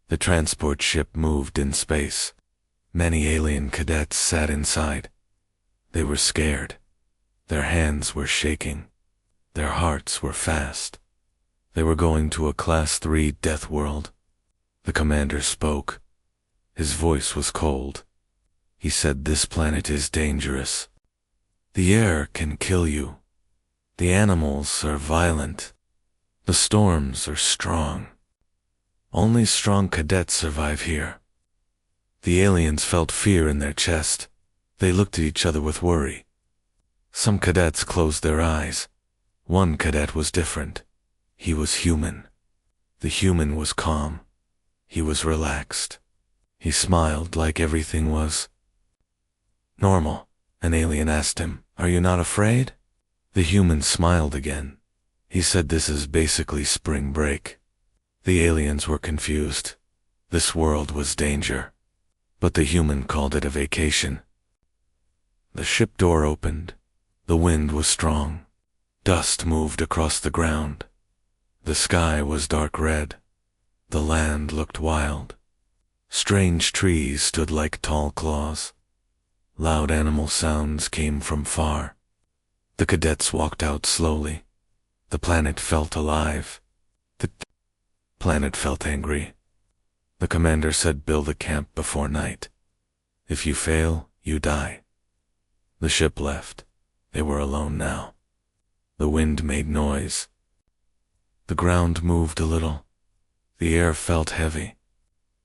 The transport ship moved in space. Many alien cadets sat inside. They were scared. Their hands were shaking. Their hearts were fast. They were going to a Class 3 death world. The commander spoke. His voice was cold. He said, "This planet is dangerous. The air can kill you. The animals are violent. The storms are strong. Only strong cadets survive here." The aliens felt fear in their chest. They looked at each other with worry. Some cadets closed their eyes. One cadet was different. He was human. The human was calm. He was relaxed. He smiled like everything was normal. An alien asked him, "Are you not afraid?" The human smiled again. He said, "This is basically spring break." The aliens were confused. This world was danger. But the human called it a vacation. The ship door opened. The wind was strong. Dust moved across the ground. The sky was dark red. The land looked wild. Strange trees stood like tall claws. Loud animal sounds came from far. The cadets walked out slowly. The planet felt alive. The planet felt angry. The commander said, "Build a camp before night. If you fail, you die." The ship left. They were alone now. The wind made noise. The ground moved a little. The air felt heavy.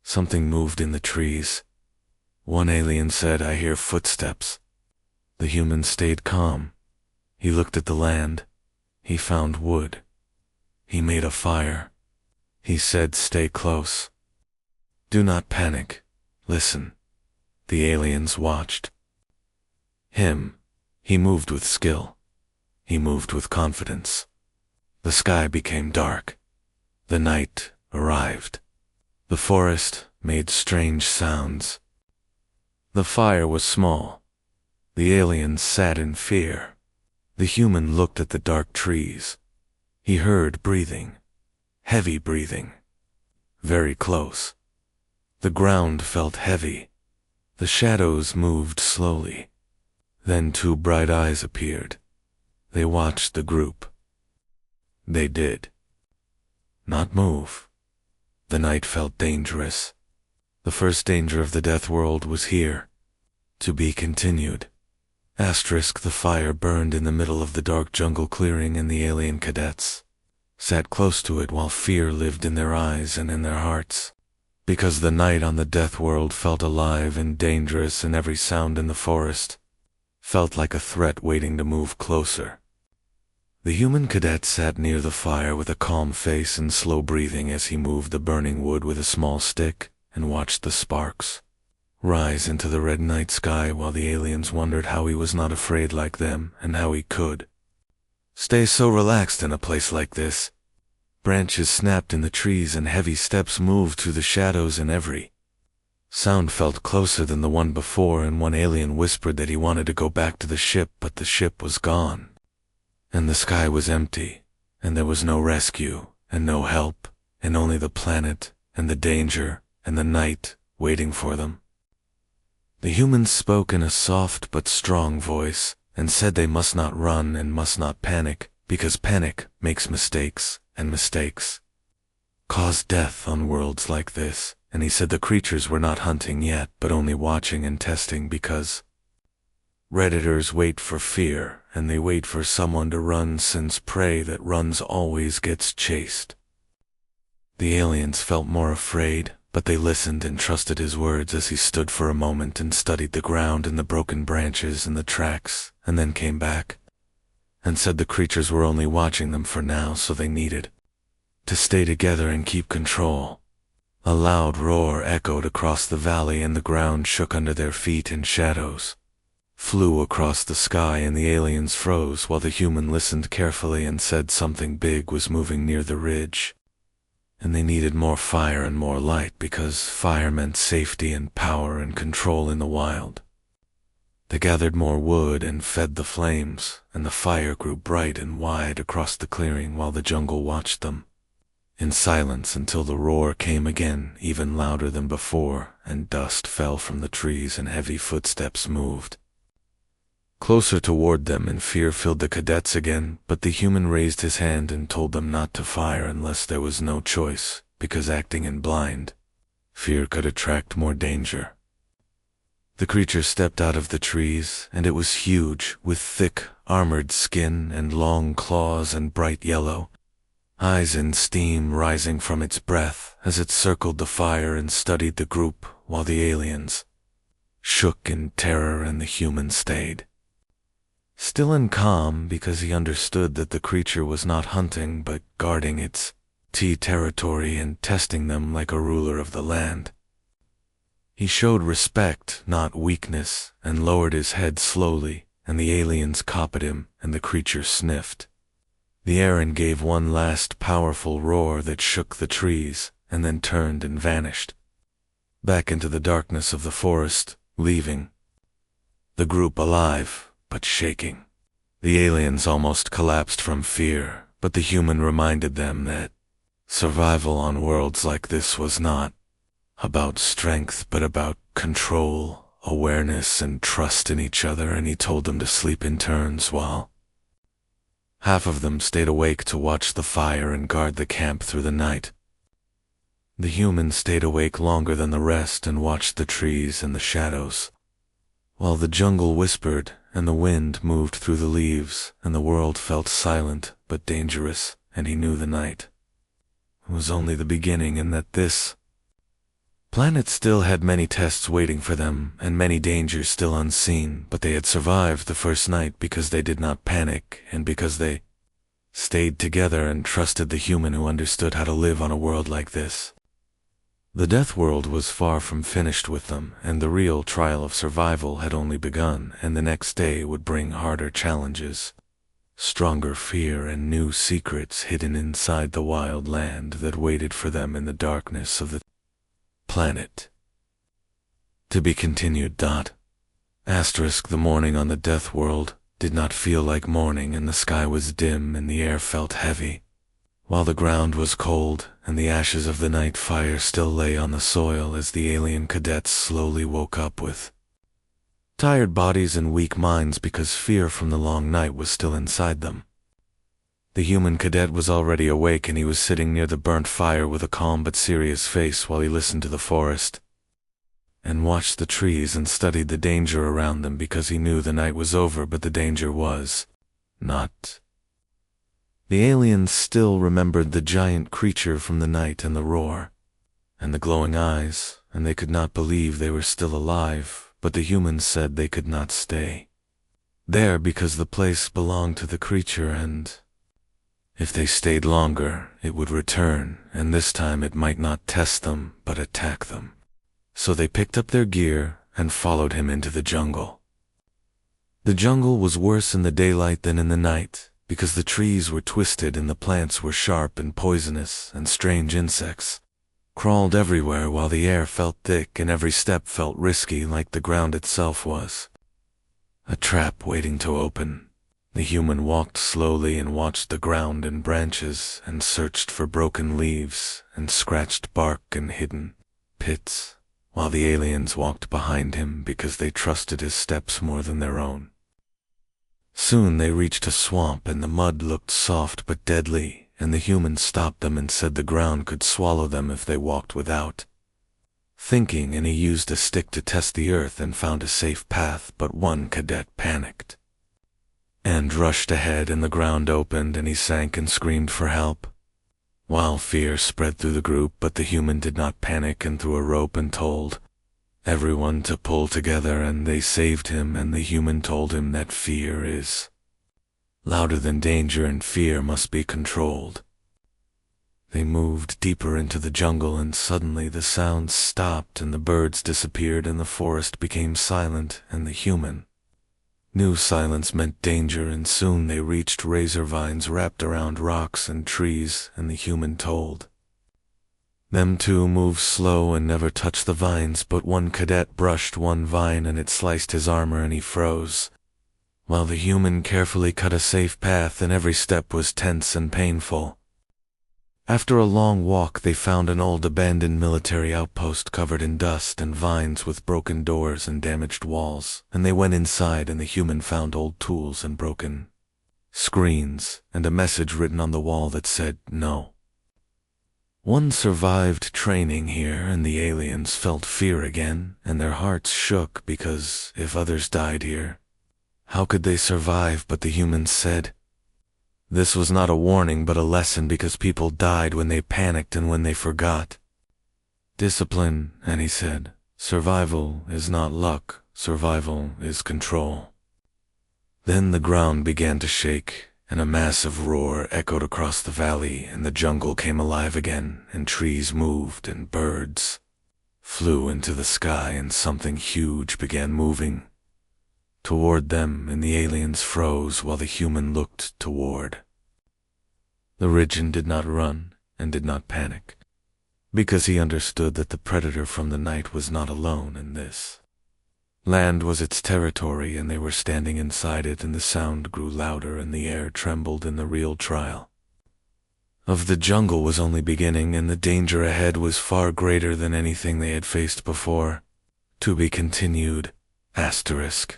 Something moved in the trees. One alien said, "I hear footsteps." The human stayed calm. He looked at the land. He found wood. He made a fire. He said, "Stay close. Do not panic. Listen." The aliens watched. He moved with skill. He moved with confidence. The sky became dark. The night arrived. The forest made strange sounds. The fire was small. The aliens sat in fear. The human looked at the dark trees. He heard breathing. Heavy breathing. Very close. The ground felt heavy. The shadows moved slowly. Then two bright eyes appeared. They watched the group. They did not move. The night felt dangerous. The first danger of the death world was here. To be continued. Asterisk, the fire burned in the middle of the dark jungle clearing, and the alien cadets sat close to it while fear lived in their eyes and in their hearts. Because the night on the death world felt alive and dangerous, and every sound in the forest felt like a threat waiting to move closer. The human cadet sat near the fire with a calm face and slow breathing as he moved the burning wood with a small stick and watched the sparks rise into the red night sky, while the aliens wondered how he was not afraid like them and how he could stay so relaxed in a place like this. Branches snapped in the trees and heavy steps moved through the shadows, and every sound felt closer than the one before, and one alien whispered that he wanted to go back to the ship, but the ship was gone. And the sky was empty, and there was no rescue, and no help, and only the planet, and the danger, and the night waiting for them. The humans spoke in a soft but strong voice, and said they must not run and must not panic, because panic makes mistakes, and mistakes cause death on worlds like this. And he said the creatures were not hunting yet, but only watching and testing, because Redditors wait for fear, and they wait for someone to run, since prey that runs always gets chased. The aliens felt more afraid, but they listened and trusted his words as he stood for a moment and studied the ground and the broken branches and the tracks, and then came back and said the creatures were only watching them for now, so they needed to stay together and keep control. A loud roar echoed across the valley, and the ground shook under their feet, and shadows flew across the sky, and the aliens froze while the human listened carefully and said something big was moving near the ridge. And they needed more fire and more light, because fire meant safety and power and control in the wild. They gathered more wood and fed the flames, and the fire grew bright and wide across the clearing while the jungle watched them. in silence until the roar came again, even louder than before, and dust fell from the trees and heavy footsteps moved closer toward them, and fear filled the cadets again, but the human raised his hand and told them not to fire unless there was no choice, because acting in blind fear could attract more danger. The creature stepped out of the trees, and it was huge, with thick, armored skin and long claws and bright yellow eyes and steam rising from its breath as it circled the fire and studied the group, while the aliens shook in terror and the human stayed still and calm, because he understood that the creature was not hunting but guarding its territory and testing them like a ruler of the land. He showed respect, not weakness, and lowered his head slowly, and the aliens copied him, and the creature sniffed the air and gave one last powerful roar that shook the trees, and then turned and vanished back into the darkness of the forest, leaving the group alive but shaking. The aliens almost collapsed from fear, but the human reminded them that survival on worlds like this was not about strength but about control, awareness, and trust in each other, and he told them to sleep in turns while half of them stayed awake to watch the fire and guard the camp through the night. The human stayed awake longer than the rest and watched the trees and the shadows, while the jungle whispered and the wind moved through the leaves, and the world felt silent but dangerous, and he knew the night was only the beginning, and that this planet still had many tests waiting for them and many dangers still unseen, but they had survived the first night because they did not panic and because they stayed together and trusted the human who understood how to live on a world like this. The deathworld was far from finished with them, and the real trial of survival had only begun, and the next day would bring harder challenges, stronger fear, and new secrets hidden inside the wild land that waited for them in the darkness of the planet. To be continued. Asterisk. The morning on the deathworld did not feel like morning, and the sky was dim and the air felt heavy, while the ground was cold and the ashes of the night fire still lay on the soil as the alien cadets slowly woke up with tired bodies and weak minds because fear from the long night was still inside them. The human cadet was already awake, and he was sitting near the burnt fire with a calm but serious face while he listened to the forest and watched the trees and studied the danger around them, because he knew the night was over, but the danger was not. The aliens still remembered the giant creature from the night and the roar and the glowing eyes, and they could not believe they were still alive, but the humans said they could not stay there because the place belonged to the creature, and if they stayed longer, it would return, and this time it might not test them but attack them. So they picked up their gear and followed him into the jungle. The jungle was worse in the daylight than in the night, because the trees were twisted and the plants were sharp and poisonous, and strange insects crawled everywhere, while the air felt thick and every step felt risky, like the ground itself was a trap waiting to open. The human walked slowly and watched the ground and branches and searched for broken leaves and scratched bark and hidden pits, while the aliens walked behind him because they trusted his steps more than their own. Soon they reached a swamp, and the mud looked soft but deadly, and the humans stopped them and said the ground could swallow them if they walked without thinking, and he used a stick to test the earth and found a safe path, but one cadet panicked and rushed ahead, and the ground opened and he sank and screamed for help, while fear spread through the group. But the human did not panic and threw a rope and told everyone to pull together, and they saved him, and the human told him that fear is louder than danger and fear must be controlled. They moved deeper into the jungle, and suddenly the sounds stopped and the birds disappeared and the forest became silent, and the human knew silence meant danger, and soon they reached razor vines wrapped around rocks and trees, and the human told them to move slow and never touch the vines, but one cadet brushed one vine and it sliced his armor and he froze, while the human carefully cut a safe path, and every step was tense and painful. After a long walk, they found an old abandoned military outpost covered in dust and vines with broken doors and damaged walls, and they went inside, and the human found old tools and broken screens and a message written on the wall that said no. One survived training here, and the aliens felt fear again, and their hearts shook because if others died here, how could they survive? But the humans said this was not a warning but a lesson, because people died when they panicked and when they forgot discipline. And he said, survival is not luck, survival is control. Then the ground began to shake, and a massive roar echoed across the valley, and the jungle came alive again, and trees moved, and birds flew into the sky, and something huge began moving toward them, and the aliens froze while the human looked toward. The Ridgeon did not run and did not panic, because he understood that the predator from the night was not alone in this. Land was its territory, and they were standing inside it, and the sound grew louder, and the air trembled, and the real trial of the jungle was only beginning, and the danger ahead was far greater than anything they had faced before. To be continued. Asterisk.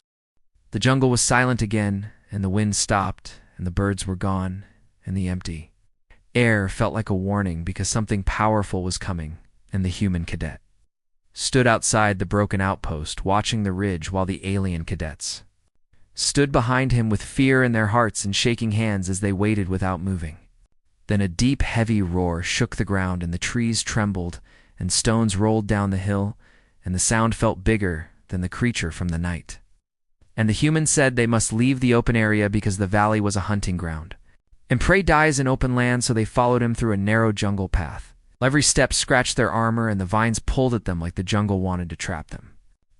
The jungle was silent again, and the wind stopped, and the birds were gone, and the empty air felt like a warning, because something powerful was coming, and the human cadet stood outside the broken outpost, watching the ridge, while the alien cadets stood behind him with fear in their hearts and shaking hands as they waited without moving. Then a deep, heavy roar shook the ground, and the trees trembled, and stones rolled down the hill, and the sound felt bigger than the creature from the night. And the humans said they must leave the open area because the valley was a hunting ground, and prey dies in open land, so they followed him through a narrow jungle path. Every step scratched their armor, and the vines pulled at them like the jungle wanted to trap them.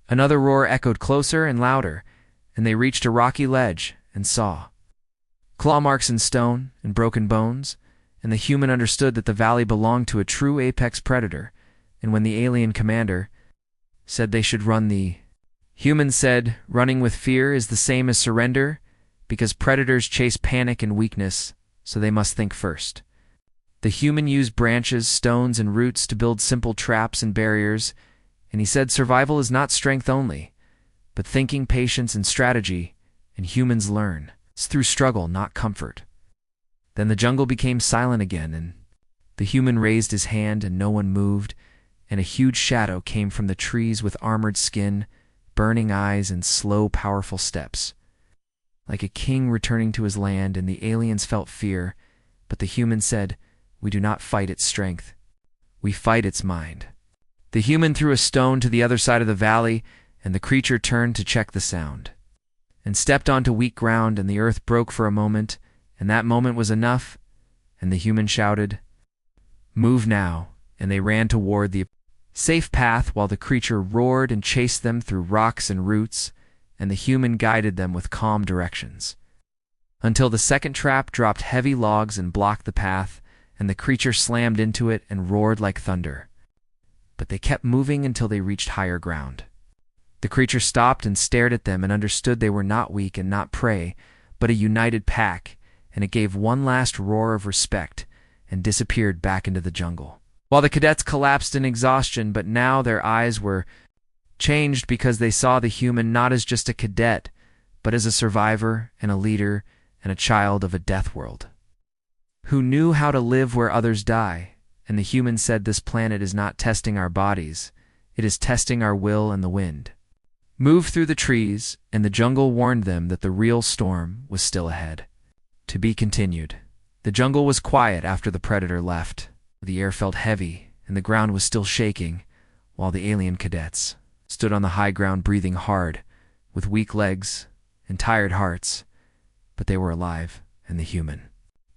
Another roar echoed closer and louder, and they reached a rocky ledge and saw claw marks in stone and broken bones, and the human understood that the valley belonged to a true apex predator, and when the alien commander said they should run, the human said running with fear is the same as surrender, because predators chase panic and weakness, so they must think first. The human used branches, stones, and roots to build simple traps and barriers, and he said survival is not strength only, but thinking, patience, and strategy, and humans learn. It's through struggle, not comfort. Then the jungle became silent again, and the human raised his hand, and no one moved, and a huge shadow came from the trees with armored skin, burning eyes, and slow, powerful steps, like a king returning to his land, and the aliens felt fear, but the human said, we do not fight its strength, we fight its mind. The human threw a stone to the other side of the valley, and the creature turned to check the sound, and stepped onto weak ground, and the earth broke for a moment, and that moment was enough, and the human shouted, move now, and they ran toward the safe path while the creature roared and chased them through rocks and roots, and the human guided them with calm directions, until the second trap dropped heavy logs and blocked the path, and the creature slammed into it and roared like thunder. But they kept moving until they reached higher ground. The creature stopped and stared at them and understood they were not weak and not prey, but a united pack, and it gave one last roar of respect and disappeared back into the jungle. While the cadets collapsed in exhaustion, but now their eyes were changed because they saw the human not as just a cadet, but as a survivor and a leader and a child of a death world, who knew how to live where others die. And the human said, this planet is not testing our bodies, it is testing our will and the wind. Moved through the trees, and the jungle warned them that the real storm was still ahead. To be continued. The jungle was quiet after the predator left. The air felt heavy, and the ground was still shaking, while the alien cadets stood on the high ground breathing hard, with weak legs and tired hearts, but they were alive and the human.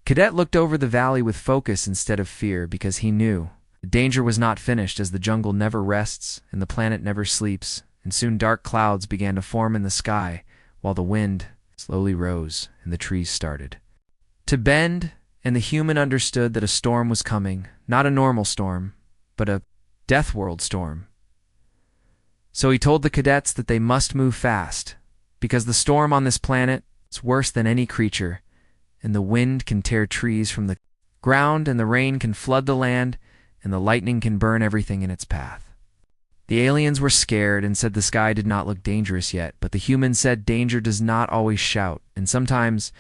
Cadet looked over the valley with focus instead of fear, because he knew the danger was not finished, as the jungle never rests and the planet never sleeps, and soon dark clouds began to form in the sky, while the wind slowly rose and the trees started to bend, and the human understood that a storm was coming, not a normal storm, but a deathworld storm. So he told the cadets that they must move fast, because the storm on this planet is worse than any creature, and the wind can tear trees from the ground, and the rain can flood the land, and the lightning can burn everything in its path. The aliens were scared and said the sky did not look dangerous yet, but the humans said danger does not always shout, and sometimes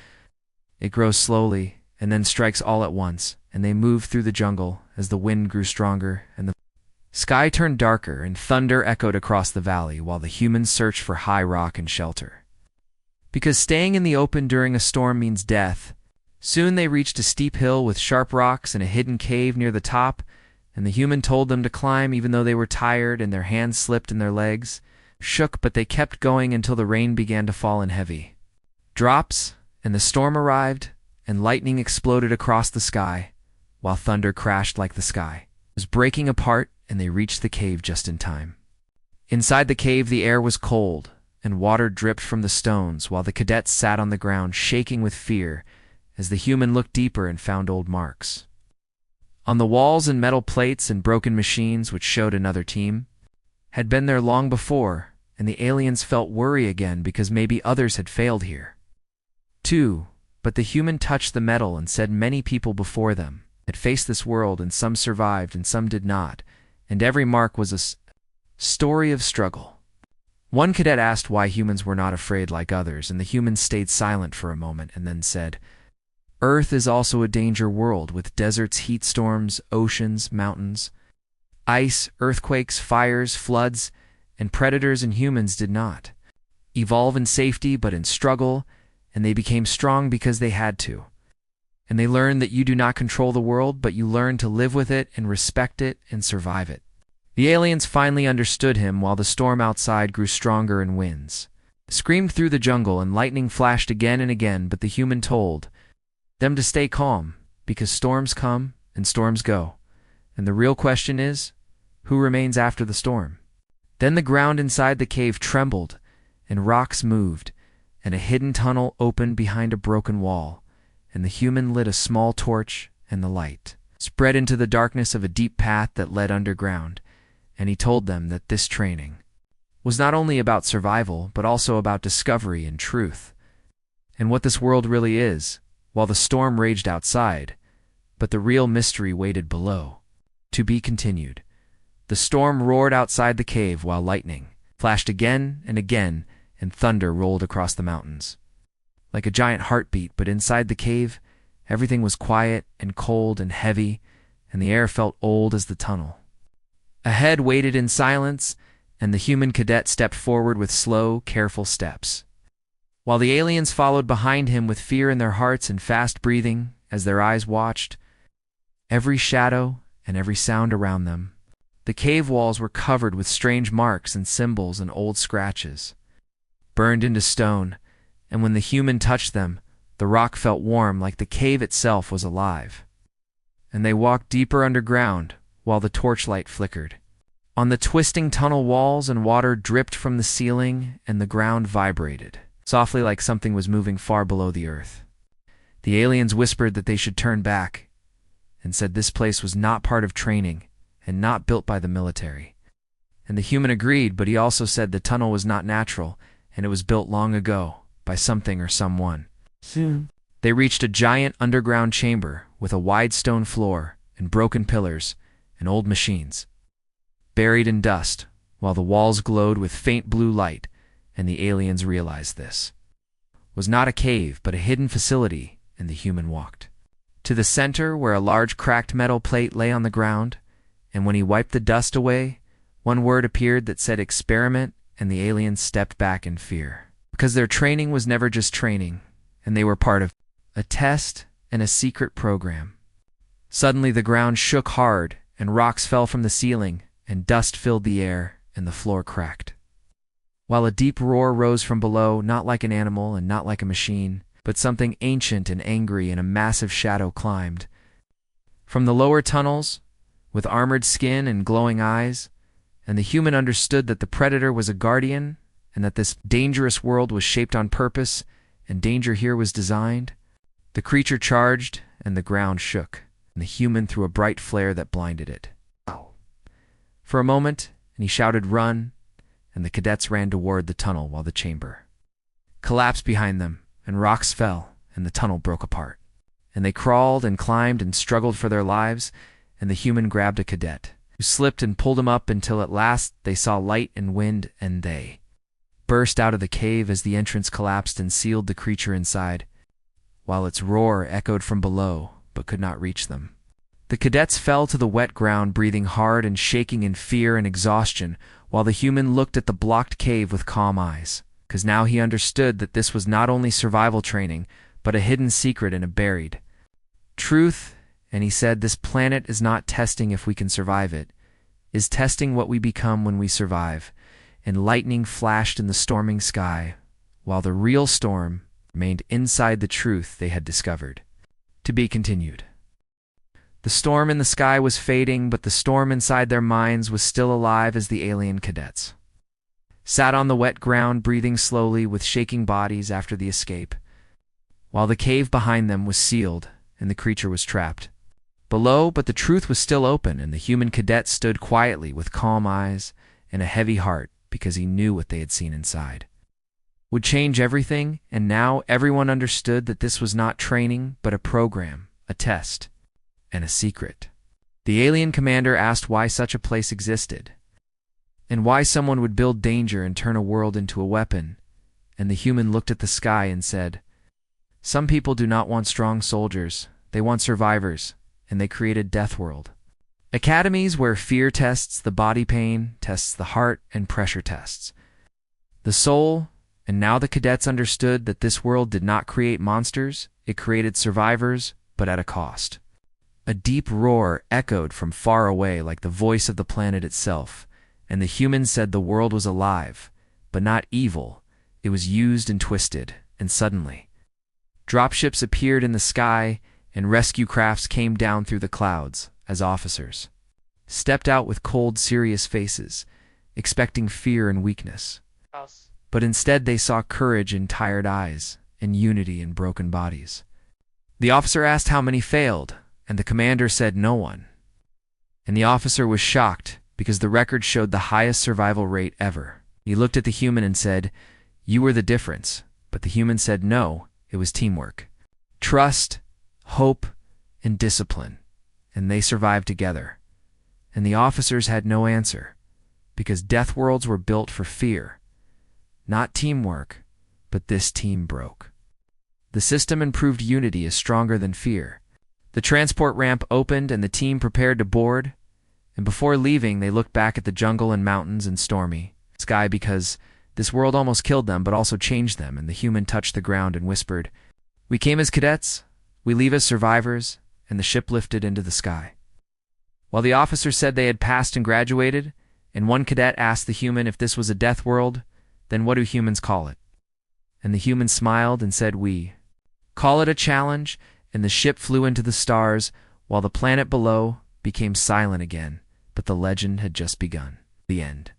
it grows slowly and then strikes all at once, and they moved through the jungle as the wind grew stronger and the sky turned darker and thunder echoed across the valley while the humans searched for high rock and shelter. Because staying in the open during a storm means death, soon they reached a steep hill with sharp rocks and a hidden cave near the top, and the human told them to climb even though they were tired and their hands slipped and their legs shook, but they kept going until the rain began to fall in heavy drops, and the storm arrived, and lightning exploded across the sky, while thunder crashed like the sky was breaking apart, and they reached the cave just in time. Inside the cave, the air was cold, and water dripped from the stones, while the cadets sat on the ground shaking with fear as the human looked deeper and found old marks on the walls, and metal plates and broken machines which showed another team had been there long before, and the aliens felt worry again because maybe others had failed here too. But the human touched the metal and said many people before them had faced this world, and some survived and some did not, and every mark was a story of struggle. One cadet asked why humans were not afraid like others, and the human stayed silent for a moment and then said, "Earth is also a danger world with deserts, heat storms, oceans, mountains, ice, earthquakes, fires, floods, and predators, and humans did not evolve in safety but in struggle, and they became strong because they had to. And they learned that you do not control the world, but you learn to live with it and respect it and survive it." The aliens finally understood him while the storm outside grew stronger and winds screamed through the jungle and lightning flashed again and again, but the human told them to stay calm because storms come and storms go, and the real question is, who remains after the storm? Then the ground inside the cave trembled, and rocks moved, and a hidden tunnel opened behind a broken wall, and the human lit a small torch, and the light spread into the darkness of a deep path that led underground, and he told them that this training was not only about survival, but also about discovery and truth, and what this world really is, while the storm raged outside, but the real mystery waited below. To be continued. The storm roared outside the cave while lightning flashed again and again, and thunder rolled across the mountains like a giant heartbeat, but inside the cave, everything was quiet and cold and heavy, and the air felt old as the tunnel. Ahead waited in silence, and the human cadet stepped forward with slow, careful steps, while the aliens followed behind him with fear in their hearts and fast breathing as their eyes watched every shadow and every sound around them. The cave walls were covered with strange marks and symbols and old scratches, burned into stone, and when the human touched them, the rock felt warm like the cave itself was alive. And they walked deeper underground while the torchlight flickered on the twisting tunnel walls, and water dripped from the ceiling, and the ground vibrated softly like something was moving far below the earth. The aliens whispered that they should turn back, and said this place was not part of training and not built by the military. And the human agreed, but he also said the tunnel was not natural, and it was built long ago by something or someone. Soon they reached a giant underground chamber with a wide stone floor and broken pillars and old machines, buried in dust, while the walls glowed with faint blue light, and the aliens realized this was not a cave but a hidden facility, and the human walked to the center where a large cracked metal plate lay on the ground, and when he wiped the dust away, one word appeared that said experiment, and the aliens stepped back in fear. Because their training was never just training, and they were part of a test and a secret program. Suddenly the ground shook hard, and rocks fell from the ceiling, and dust filled the air, and the floor cracked, while a deep roar rose from below, not like an animal and not like a machine, but something ancient and angry, and a massive shadow climbed from the lower tunnels with armored skin and glowing eyes, and the human understood that the predator was a guardian, and that this dangerous world was shaped on purpose, and danger here was designed. The creature charged, and the ground shook, and the human threw a bright flare that blinded it for a moment, and he shouted, "Run!" and the cadets ran toward the tunnel while the chamber collapsed behind them, and rocks fell, and the tunnel broke apart. and they crawled and climbed and struggled for their lives, and the human grabbed a cadet, who slipped and pulled him up until at last they saw light and wind, and they burst out of the cave as the entrance collapsed and sealed the creature inside, while its roar echoed from below but could not reach them. The cadets fell to the wet ground, breathing hard and shaking in fear and exhaustion, while the human looked at the blocked cave with calm eyes, because now he understood that this was not only survival training, but a hidden secret and a buried truth, and he said, "This planet is not testing if we can survive it, is testing what we become when we survive." And lightning flashed in the storming sky, while the real storm remained inside the truth they had discovered. To be continued. The storm in the sky was fading, but the storm inside their minds was still alive as the alien cadets sat on the wet ground, breathing slowly with shaking bodies after the escape, while the cave behind them was sealed and the creature was trapped below, but the truth was still open, and the human cadet stood quietly with calm eyes and a heavy heart, because he knew what they had seen inside would change everything, and now everyone understood that this was not training, but a program, a test, and a secret. The alien commander asked why such a place existed, and why someone would build danger and turn a world into a weapon, and the human looked at the sky and said, "Some people do not want strong soldiers, they want survivors, and they created Deathworld. Academies where fear tests the body, pain tests the heart, and pressure tests the soul." And now the cadets understood that this world did not create monsters, it created survivors, but at a cost. A deep roar echoed from far away like the voice of the planet itself, and the humans said the world was alive, but not evil. It was used and twisted, and suddenly dropships appeared in the sky, and rescue crafts came down through the clouds as officers stepped out with cold, serious faces, expecting fear and weakness. But instead they saw courage in tired eyes and unity in broken bodies. The officer asked how many failed, and the commander said no one. And the officer was shocked because the record showed the highest survival rate ever. He looked at the human and said, "You were the difference." But the human said no, it was teamwork, trust, hope, and discipline, and they survived together. And the officers had no answer, because deathworlds were built for fear, not teamwork, but this team broke. The system and proved unity is stronger than fear. The transport ramp opened and the team prepared to board, and before leaving they looked back at the jungle and mountains and stormy sky, because this world almost killed them but also changed them, and the human touched the ground and whispered, "We came as cadets, we leave as survivors," and the ship lifted into the sky. While the officer said they had passed and graduated, and one cadet asked the human if this was a death world, "Then what do humans call it?" And the human smiled and said, "We call it a challenge," and the ship flew into the stars, while the planet below became silent again, but the legend had just begun. The end.